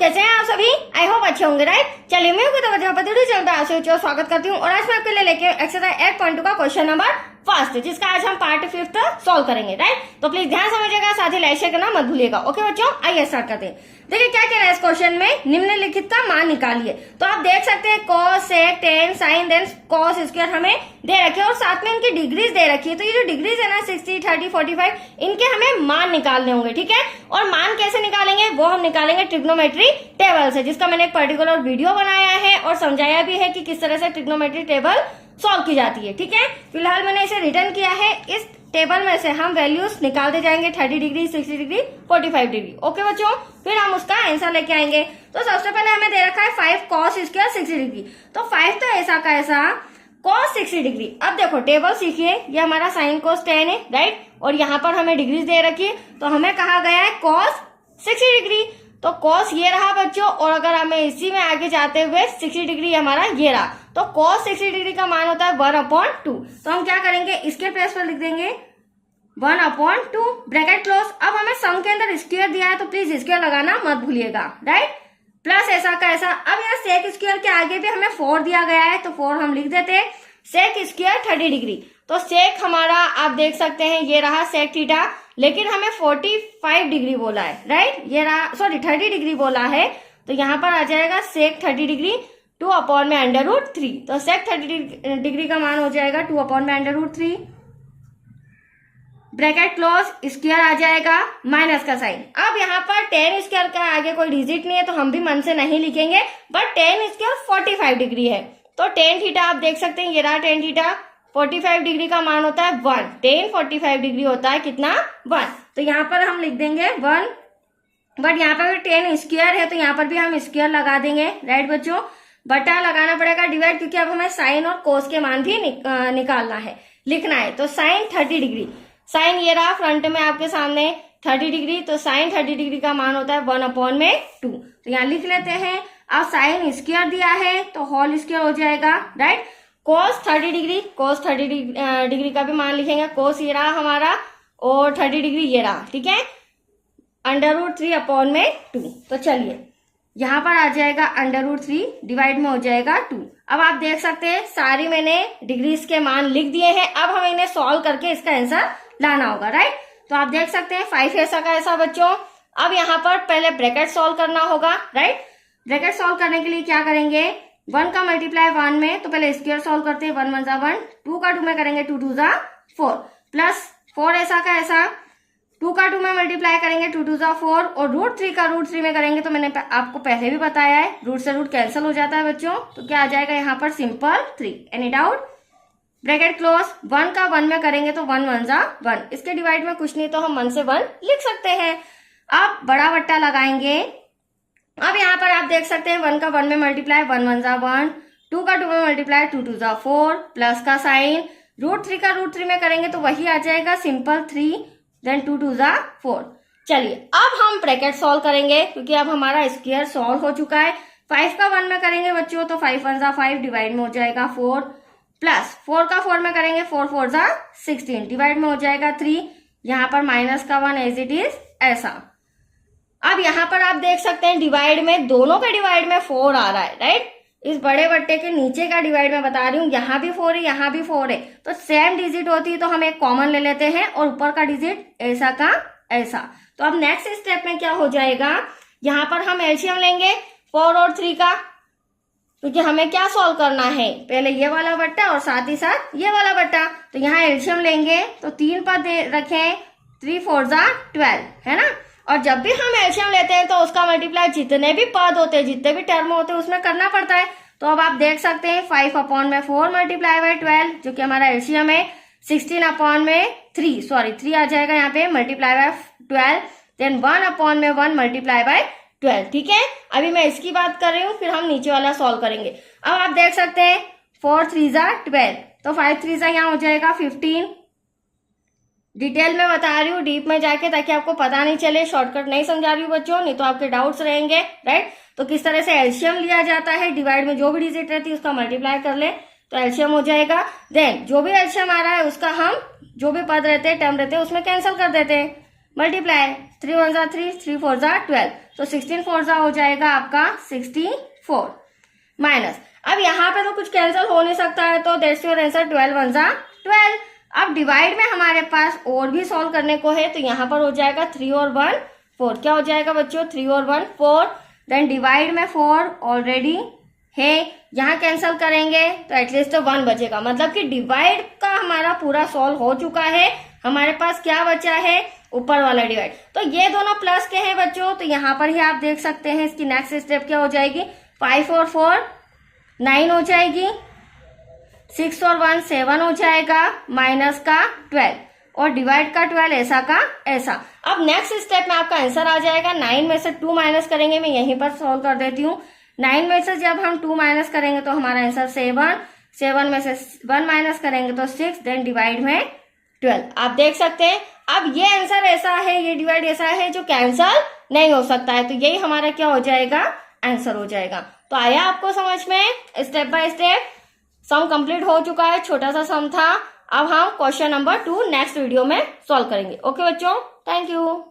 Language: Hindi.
कैसे हैं आप सभी? आई होप अच्छे होंगे, राइट। चलिए मैं चैनल पर आपसे स्वागत करती हूँ और आज मैं आपके लिए लेके एक्सरसाइज 8.2 का क्वेश्चन नंबर फर्स्ट, जिसका आज हम पार्ट 5 सॉल्व करेंगे, राइट। तो प्लीज ध्यान समझिएगा, साथ ही लाइक शेयर करना मत भूलिएगा। ओके बच्चों, आइए स्टार्ट करते हैं। देखिए क्या कह रहा है इस क्वेश्चन में, निम्नलिखित का मान निकालिए। तो आप देख सकते हैं cos, sec, tan, sin, then cos square हमें दे रखे और साथ में इनकी डिग्रीज दे रखी है। तो ये जो डिग्रीज है ना 60, 30, 45, इनके हमें मान निकालने होंगे, ठीक है। और मान कैसे निकालेंगे वो हम निकालेंगे ट्रिग्नोमेट्री टेबल से, जिसका मैंने एक पर्टिकुलर वीडियो बनाया है और समझाया भी है कि किस तरह से ट्रिग्नोमेट्री टेबल सॉल्व की जाती है, ठीक है। फिलहाल मैंने इसे रिटर्न किया है। इस टेबल में से हम वैल्यूज निकालते जाएंगे 30 डिग्री, 60 डिग्री, 45 डिग्री। ओके बच्चों, फिर हम उसका आंसर लेके आएंगे। तो सबसे पहले हमें दे रखा है 5 cos स्क्वायर 60 डिग्री। तो 5 तो ऐसा का ऐसा cos 60 डिग्री। अब देखो टेबल सीखिए, ये हमारा sin cos tan है, राइट। और यहाँ पर हमें डिग्रीज दे रखी है, तो हमें कहा गया है cos 60 डिग्री। तो cos ये रहा बच्चों, और अगर हमें इसी में आगे जाते हुए 60 डिग्री हमारा ये रहा, तो cos 60 डिग्री का मान होता है 1/2। तो हम क्या करेंगे, इसके प्लेस पर लिख देंगे 1/2 ब्रैकेट क्लोज। अब हमें सम के अंदर स्क्वायर दिया है, तो प्लीज स्क्वायर लगाना मत भूलिएगा, राइट। प्लस ऐसा का ऐसा। अब यहाँ सेक स्क्वायर के आगे भी हमें 4 दिया गया है, तो 4 हम लिख देते हैं। सेक स्क्वायर 30 डिग्री, तो सेक हमारा आप देख सकते हैं ये रहा सेक थीटा, लेकिन हमें 45 डिग्री बोला है, राइट। ये रहा, सॉरी 30 डिग्री बोला है, तो यहाँ पर आ जाएगा सेक 30 डिग्री 2/√3। तो सेक 30 डिग्री का मान हो जाएगा 2/√3 ब्रैकेट क्लोज, स्क्वायर आ जाएगा माइनस का साइन। अब यहाँ पर tan स्क्वायर का आगे कोई डिजिट नहीं है, तो हम भी मन से नहीं लिखेंगे, बट tan स्क्वायर 45 डिग्री है। तो tan थीटा आप देख सकते हैं, ये रहा tan थीटा 45 डिग्री का मान होता है 1। tan 45 डिग्री होता है कितना, 1। तो यहाँ पर हम लिख देंगे 1, बट यहाँ पर tan स्क्वायर है, तो यहाँ पर भी हम स्क्वायर लगा देंगे, राइट बच्चों। बटा लगाना पड़ेगा डिवाइड, क्योंकि अब हमें साइन और कोस के मान भी निकालना है, लिखना है। तो साइन 30 डिग्री, साइन ये रहा फ्रंट में आपके सामने 30 डिग्री, तो साइन 30 डिग्री का मान होता है 1/2। तो यहाँ लिख लेते हैं। अब साइन स्क्वायर दिया है, तो होल स्क्वायर हो जाएगा, राइट। कोस 30 डिग्री, कोस 30 डिग्री का भी मान लिखेंगे। कोस ये रहा हमारा और 30 डिग्री ये रहा, ठीक है, √3/2। तो चलिए यहाँ पर आ जाएगा √3 डिवाइड में हो जाएगा 2। अब आप देख सकते हैं सारी मैंने डिग्रीज के मान लिख दिए हैं। अब हमें इन्हें सॉल्व करके इसका आंसर लाना होगा, राइट। तो आप देख सकते हैं 5 ऐसा का ऐसा बच्चों। अब यहाँ पर पहले ब्रैकेट सॉल्व करना होगा, राइट। ब्रैकेट सॉल्व करने के लिए क्या करेंगे, 1 का मल्टीप्लाई 1 में, तो पहले स्क्वायर सॉल्व करते हैं। 1 1 जा 1, 2 का 2 में करेंगे 2 2 जा 4, प्लस 4 ऐसा का ऐसा 2 का 2 में मल्टीप्लाई करेंगे 2 2 जा 4, और √3 का √3 में करेंगे, तो मैंने आपको पहले भी बताया है रूट से रूट कैंसिल हो जाता है बच्चों। तो क्या आ जाएगा यहाँ पर simple 3। Any doubt, bracket close. 1 का 1 में करेंगे तो 1 1 जा 1, इसके डिवाइड में कुछ नहीं, तो हम 1 से 1 लिख सकते हैं। अब बड़ा बट्टा लगाएंगे। अब यहाँ पर आप देख सकते हैं 1 का 1 में मल्टीप्लाई 1 1 जा 1, 2 का 2 में मल्टीप्लाई 2 2 जा 4, प्लस का साइन √3 का √3 में करेंगे तो वही आ जाएगा सिंपल 3, देन 2 2 जा 4। चलिए अब हम ब्रैकेट सॉल्व करेंगे, क्योंकि अब हमारा स्क्वायर सॉल्व हो चुका है। 5 का 1 में करेंगे बच्चों, तो 5 1 जा 5 डिवाइड में हो जाएगा 4, प्लस 4 का 4 में करेंगे 4 4 जा 16 डिवाइड में हो जाएगा 3। यहाँ पर माइनस का 1 एज इट इज ऐसा। अब यहाँ पर आप देख सकते हैं डिवाइड में, दोनों के डिवाइड में 4 आ रहा है, राइट। इस बड़े बट्टे के नीचे का डिवाइड में बता रही हूँ, यहाँ भी 4 है, यहाँ भी 4 है, तो सेम डिजिट होती है, तो हम एक कॉमन ले लेते हैं और ऊपर का डिजिट ऐसा का ऐसा। तो अब नेक्स्ट स्टेप में क्या हो जाएगा, यहाँ पर हम एलसीएम लेंगे 4 और 3 का, क्योंकि हमें क्या सॉल्व करना है, पहले ये वाला बट्टा और साथ ही साथ ये वाला बट्टा। तो यहाँ एलसीएम लेंगे, तो 3 पद रखें, 3 4 जा 12, है ना। और जब भी हम एलसीएम लेते हैं तो उसका मल्टीप्लाई जितने भी पद होते हैं, जितने भी टर्म होते हैं, उसमें करना पड़ता है। तो अब आप देख सकते हैं 5/4 मल्टीप्लाई बाय 12, जो कि हमारा एलसीएम है। 16/3, सॉरी 3 आ जाएगा यहाँ पे, multiply by 12, then 1/1 multiply by 12, ठीक है। अभी मैं इसकी बात कर रही हूँ, फिर हम नीचे वाला सॉल्व करेंगे। अब आप देख सकते हैं 4 3 जा 12, तो 5 3 जा यहाँ हो जाएगा 15। डिटेल में बता रही हूँ डीप में जाके, ताकि आपको पता नहीं चले, शॉर्टकट नहीं समझा रही हूँ बच्चों, नहीं तो आपके डाउट्स रहेंगे, राइट। तो किस तरह से एलसीएम लिया जाता है, डिवाइड में जो भी डिजिट रहती है उसका मल्टीप्लाई कर ले तो एलसीएम हो जाएगा। देन जो भी एलसीएम आ रहा है उसका हम जो भी पद रहते हैं, टर्म रहते हैं, उसमें कैंसिल कर देते हैं। मल्टीप्लाई 3 1 जा 3, 3 4 जा 12, तो 16 4 जा हो जाएगा आपका 64 माइनस। अब यहाँ पे तो कुछ कैंसिल हो नहीं सकता है, तो दैट्स योर आंसर 12 1 जा 12। अब डिवाइड में हमारे पास और भी सॉल्व करने को है, तो यहाँ पर हो जाएगा 3 और 1 4, क्या हो जाएगा बच्चों 3 और 1 4, देन डिवाइड में 4 ऑलरेडी है, यहाँ कैंसिल करेंगे तो एटलीस्ट 1 बचेगा, मतलब कि डिवाइड का हमारा पूरा सॉल्व हो चुका है। हमारे पास क्या बचा है, ऊपर वाला डिवाइड, तो ये दोनों प्लस के हैं बच्चों, तो यहाँ पर ही आप देख सकते हैं इसकी नेक्स्ट स्टेप क्या हो जाएगी, 5 और 4 9 हो जाएगी, 6 और 1 7 हो जाएगा, माइनस का 12 और डिवाइड का 12, ऐसा का ऐसा। अब नेक्स्ट स्टेप में आपका आंसर आ जाएगा, 9 में से 2 माइनस करेंगे, मैं यहीं पर सॉल्व कर देती हूँ। 9 में से जब हम 2 माइनस करेंगे तो हमारा आंसर 7, 7 में से 1 माइनस करेंगे तो 6, देन डिवाइड में 12। आप देख सकते हैं अब ये आंसर ऐसा है, ये डिवाइड ऐसा है जो कैंसल नहीं हो सकता है, तो यही हमारा क्या हो जाएगा, आंसर हो जाएगा। तो आया आपको समझ में, step by step sum complete हो चुका है, छोटा सा सम था। अब हम क्वेश्चन नंबर 2 नेक्स्ट वीडियो में सॉल्व करेंगे। ओके बच्चों, थैंक यू।